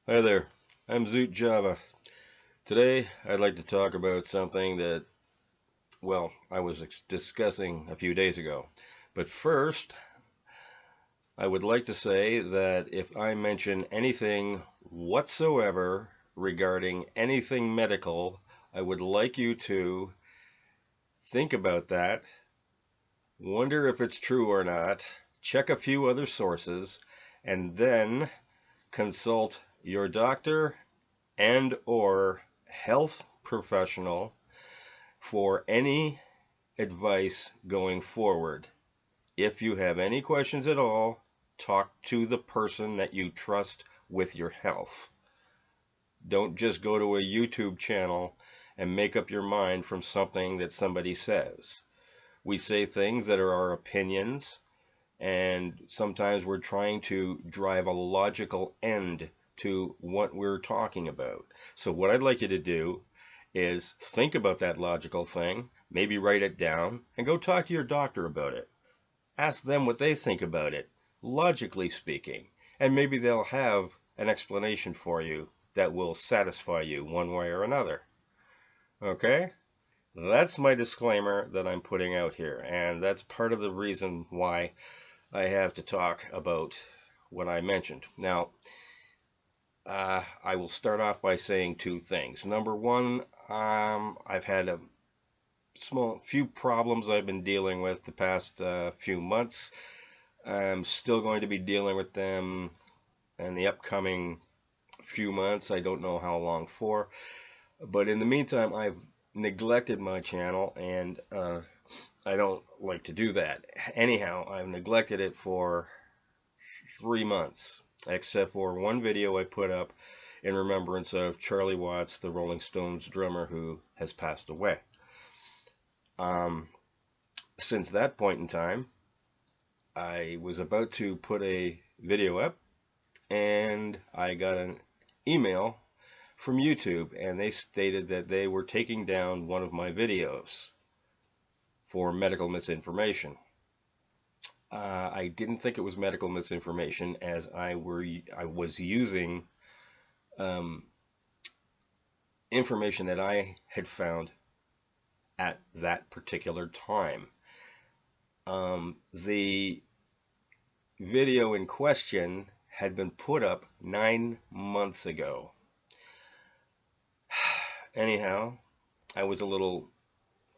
Hi there, I'm Zoot Java. Today I'd like to talk about something that, I was discussing a few days ago. But first, I would like to say that if I mention anything whatsoever regarding anything medical, I would like you to think about that, wonder if it's true or not, check a few other sources, and then consult your doctor and or health professional for any advice going forward. If you have any questions at all, talk to the person that you trust with your health. Don't just go to a YouTube channel and make up your mind from something that somebody says. We say things that are our opinions, and sometimes we're trying to drive a logical end to what we're talking about. So, what I'd like you to do is think about that logical thing, maybe write it down, and go talk to your doctor about it. Ask them what they think about it, logically speaking, and maybe they'll have an explanation for you that will satisfy you one way or another. Okay? That's my disclaimer that I'm putting out here, and that's part of the reason why I have to talk about what I mentioned. Now, I will start off by saying two things. Number one, I've had a few problems I've been dealing with the past few months. I'm still going to be dealing with them in the upcoming few months. I don't know how long for. But in the meantime, I've neglected my channel, and I don't like to do that. Anyhow, I've neglected it for 3 months, except for one video I put up in remembrance of Charlie Watts, the Rolling Stones drummer who has passed away. Um, since that point in time, I was about to put a video up, and I got an email from YouTube, and they stated that they were taking down one of my videos for medical misinformation. I didn't think it was medical misinformation, as I was using um, information that I had found at that particular time. The video in question had been put up 9 months ago. Anyhow, I was a little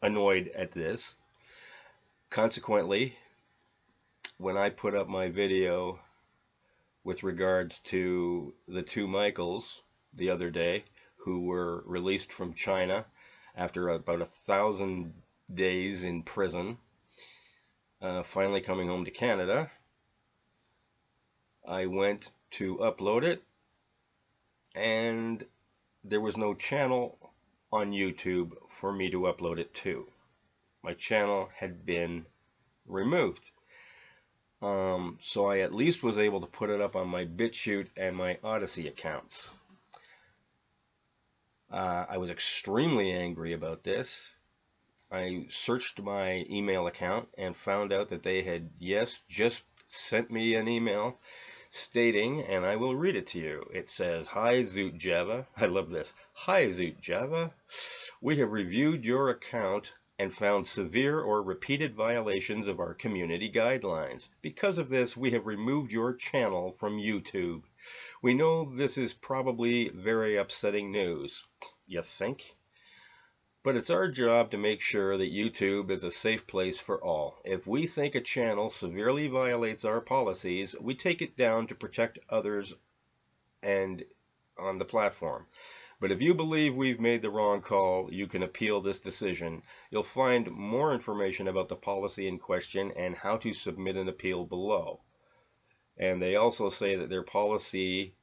annoyed at this. Consequently, when I put up my video with regards to the two Michaels the other day who were released from China after about 1,000 days in prison, finally coming home to Canada, I went to upload it, and there was no channel on YouTube for me to upload it to. My channel had been removed. So I at least was able to put it up on my Bitchute and my Odyssey accounts. I was extremely angry about this. I searched my email account and found out that they had, yes, just sent me an email stating, and I will read it to you. It says, "Hi Zoot Java." I love this. "Hi Zoot Java. We have reviewed your account and found severe or repeated violations of our community guidelines. Because of this, we have removed your channel from YouTube. We know this is probably very upsetting news." You think? But it's our job to make sure that YouTube is a safe place for all. If we think a channel severely violates our policies, we take it down to protect others and on the platform. But if you believe we've made the wrong call, you can appeal this decision. You'll find more information about the policy in question and how to submit an appeal below. And they also say that their policy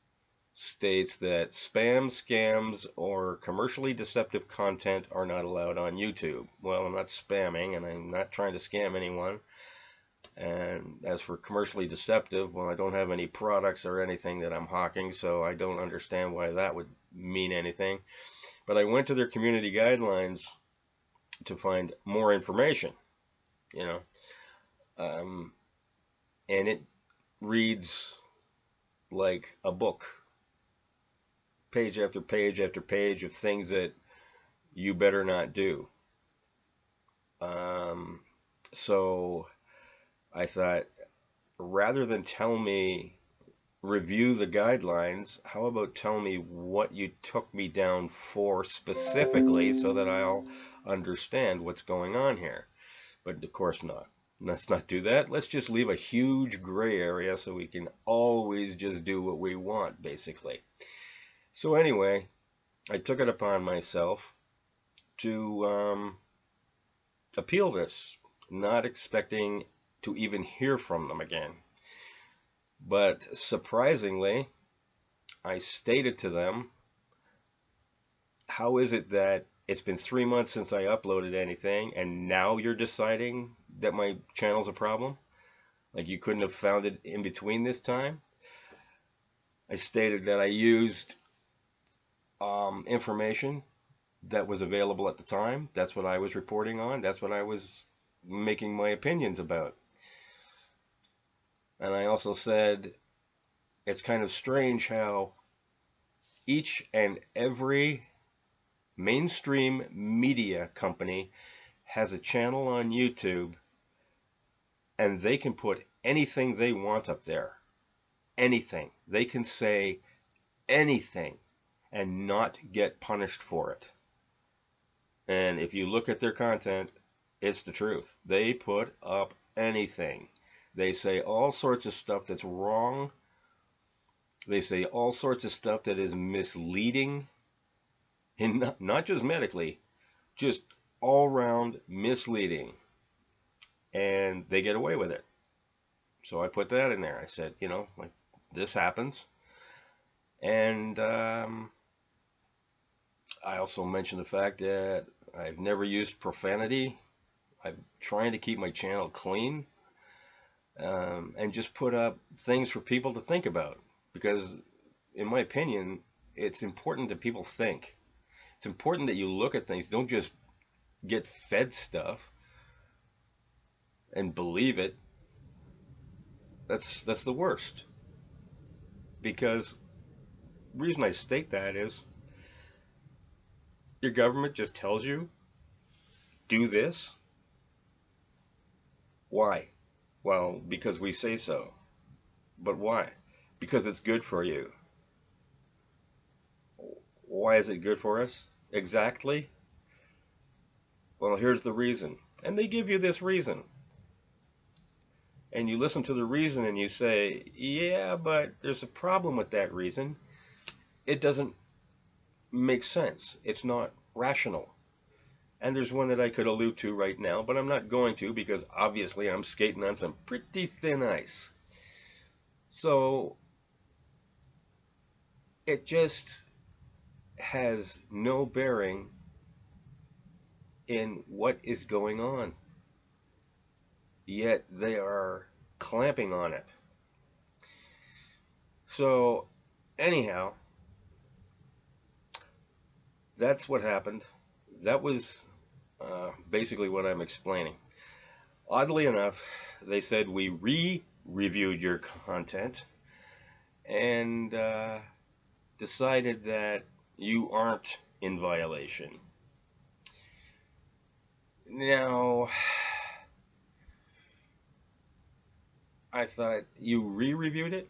states that spam, scams, or commercially deceptive content are not allowed on YouTube. Well, I'm not spamming, and I'm not trying to scam anyone. And as for commercially deceptive, well, I don't have any products or anything that I'm hawking, so I don't understand why that would mean anything. But I went to their community guidelines to find more information, you know, um, and it reads like a book. page after page after page of things that you better not do. Um, so I thought, rather than tell me review the guidelines, how about tell me what you took me down for specifically so that I'll understand what's going on here? But of course not. Let's not do that. Let's just leave a huge gray area so we can always just do what we want, basically. So anyway, I took it upon myself to appeal this, not expecting to even hear from them again. But surprisingly, I stated to them, how is it that it's been 3 months since I uploaded anything and now you're deciding that my channel's a problem? Like, you couldn't have found it in between this time? I stated that I used information that was available at the time. That's what I was reporting on. That's what I was making my opinions about. And I also said it's kind of strange how each and every mainstream media company has a channel on YouTube and they can put anything they want up there. Anything. They can say anything and not get punished for it. And if you look at their content, it's the truth. They put up anything. They say all sorts of stuff that's wrong. They say all sorts of stuff that is misleading. And not just medically, just all around misleading. And they get away with it. So I put that in there. I said, like, this happens. And I also mentioned the fact that I've never used profanity. I'm trying to keep my channel clean, and just put up things for people to think about. Because, in my opinion, it's important that people think. It's important that you look at things. Don't just get fed stuff and believe it. That's the worst. Because the reason I state that is your government just tells you, do this. Why? Well, because we say so. But why? Because it's good for you. Why is it good for us? Exactly. Well, here's the reason. And they give you this reason. And you listen to the reason and you say, yeah, but there's a problem with that reason. It doesn't make sense. It's not rational. And there's one that I could allude to right now, but I'm not going to, because obviously I'm skating on some pretty thin ice. So it just has no bearing in what is going on. Yet they are clamping on it. So anyhow, that's what happened. That was basically what I'm explaining. Oddly enough, they said we re-reviewed your content and decided that you aren't in violation. Now, I thought, you re-reviewed it?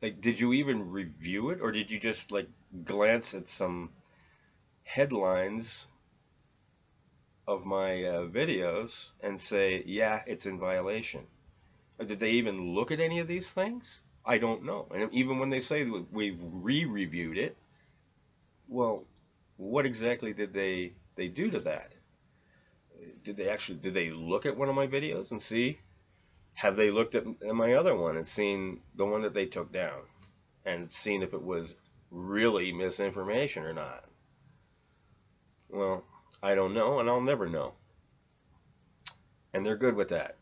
Like, did you even review it, or did you just, like, glance at some headlines of my videos and say, yeah, it's in violation? Or did they even look at any of these things? I don't know. And even when they say we've re-reviewed it, well, what exactly did they do to that? Did they look at one of my videos and see? Have they looked at my other one and seen the one that they took down and seen if it was really misinformation or not? Well, I don't know, and I'll never know. And they're good with that.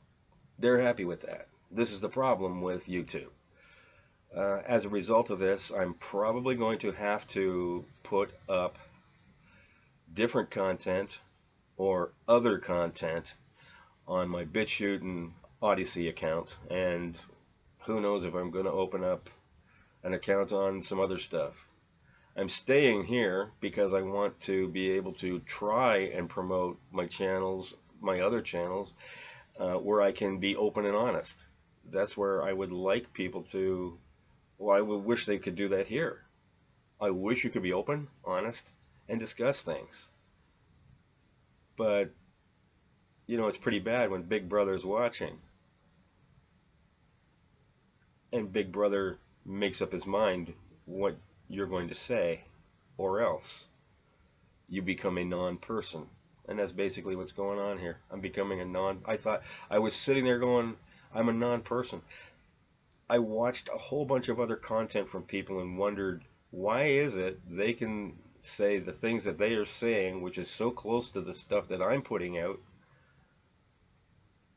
They're happy with that. This is the problem with YouTube. As a result of this, I'm probably going to have to put up different content or other content on my Bitchute and Odyssey account, and who knows if I'm going to open up an account on some other stuff. I'm staying here because I want to be able to try and promote my channels, my other channels, where I can be open and honest. That's where I would like people to, well, I would wish they could do that here. I wish you could be open, honest, and discuss things. But, it's pretty bad when Big Brother's watching and Big Brother makes up his mind what you're going to say, or else you become a non-person. And that's basically what's going on here. I'm becoming a I thought I was sitting there going, I'm a non-person. I watched a whole bunch of other content from people and wondered, why is it they can say the things that they are saying, which is so close to the stuff that I'm putting out,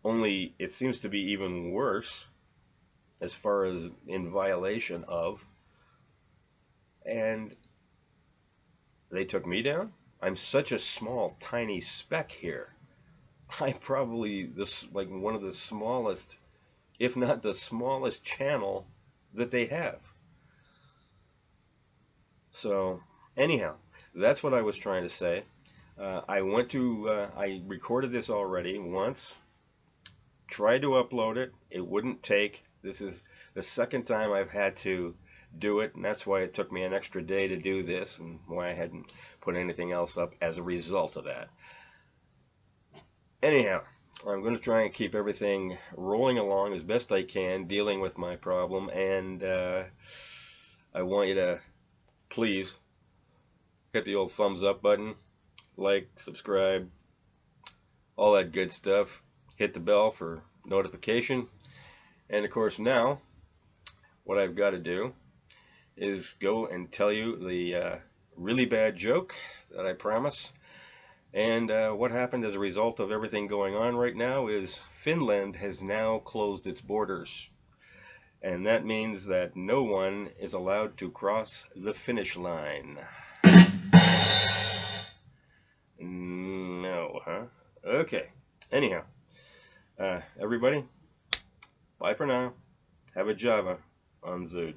only it seems to be even worse as far as in violation of, and they took me down? I'm such a small, tiny speck here. I'm probably like one of the smallest, if not the smallest channel that they have. So anyhow, that's what I was trying to say. I recorded this already once, tried to upload it. It wouldn't take. This is the second time I've had to do it, and that's why it took me an extra day to do this, and why I hadn't put anything else up as a result of that. Anyhow, I'm going to try and keep everything rolling along as best I can, dealing with my problem, and I want you to please hit the old thumbs up button, like, subscribe, all that good stuff. Hit the bell for notification. And of course now, what I've got to do is go and tell you the really bad joke that I promise. And what happened as a result of everything going on right now is Finland has now closed its borders. And that means that no one is allowed to cross the finish line. No, huh? Okay. Anyhow, everybody, bye for now. Have a Java on Zoot.